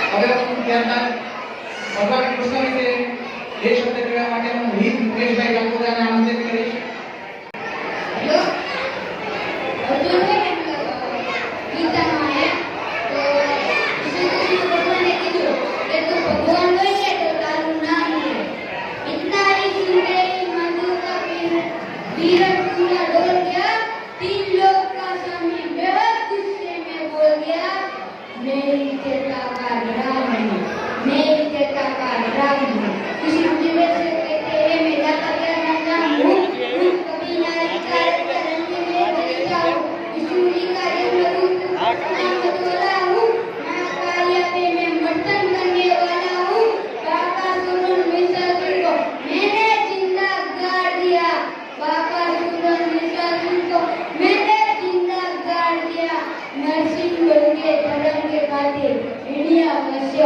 अभिवादन त्यांना भगवान कृष्ण विषय हे शब्द केला માટે હું હિત મુકેશભાઈ ગંગોદાને આમંત્રિત કરીશ. नरसिंह के धर्म के खातिर इंडिया में से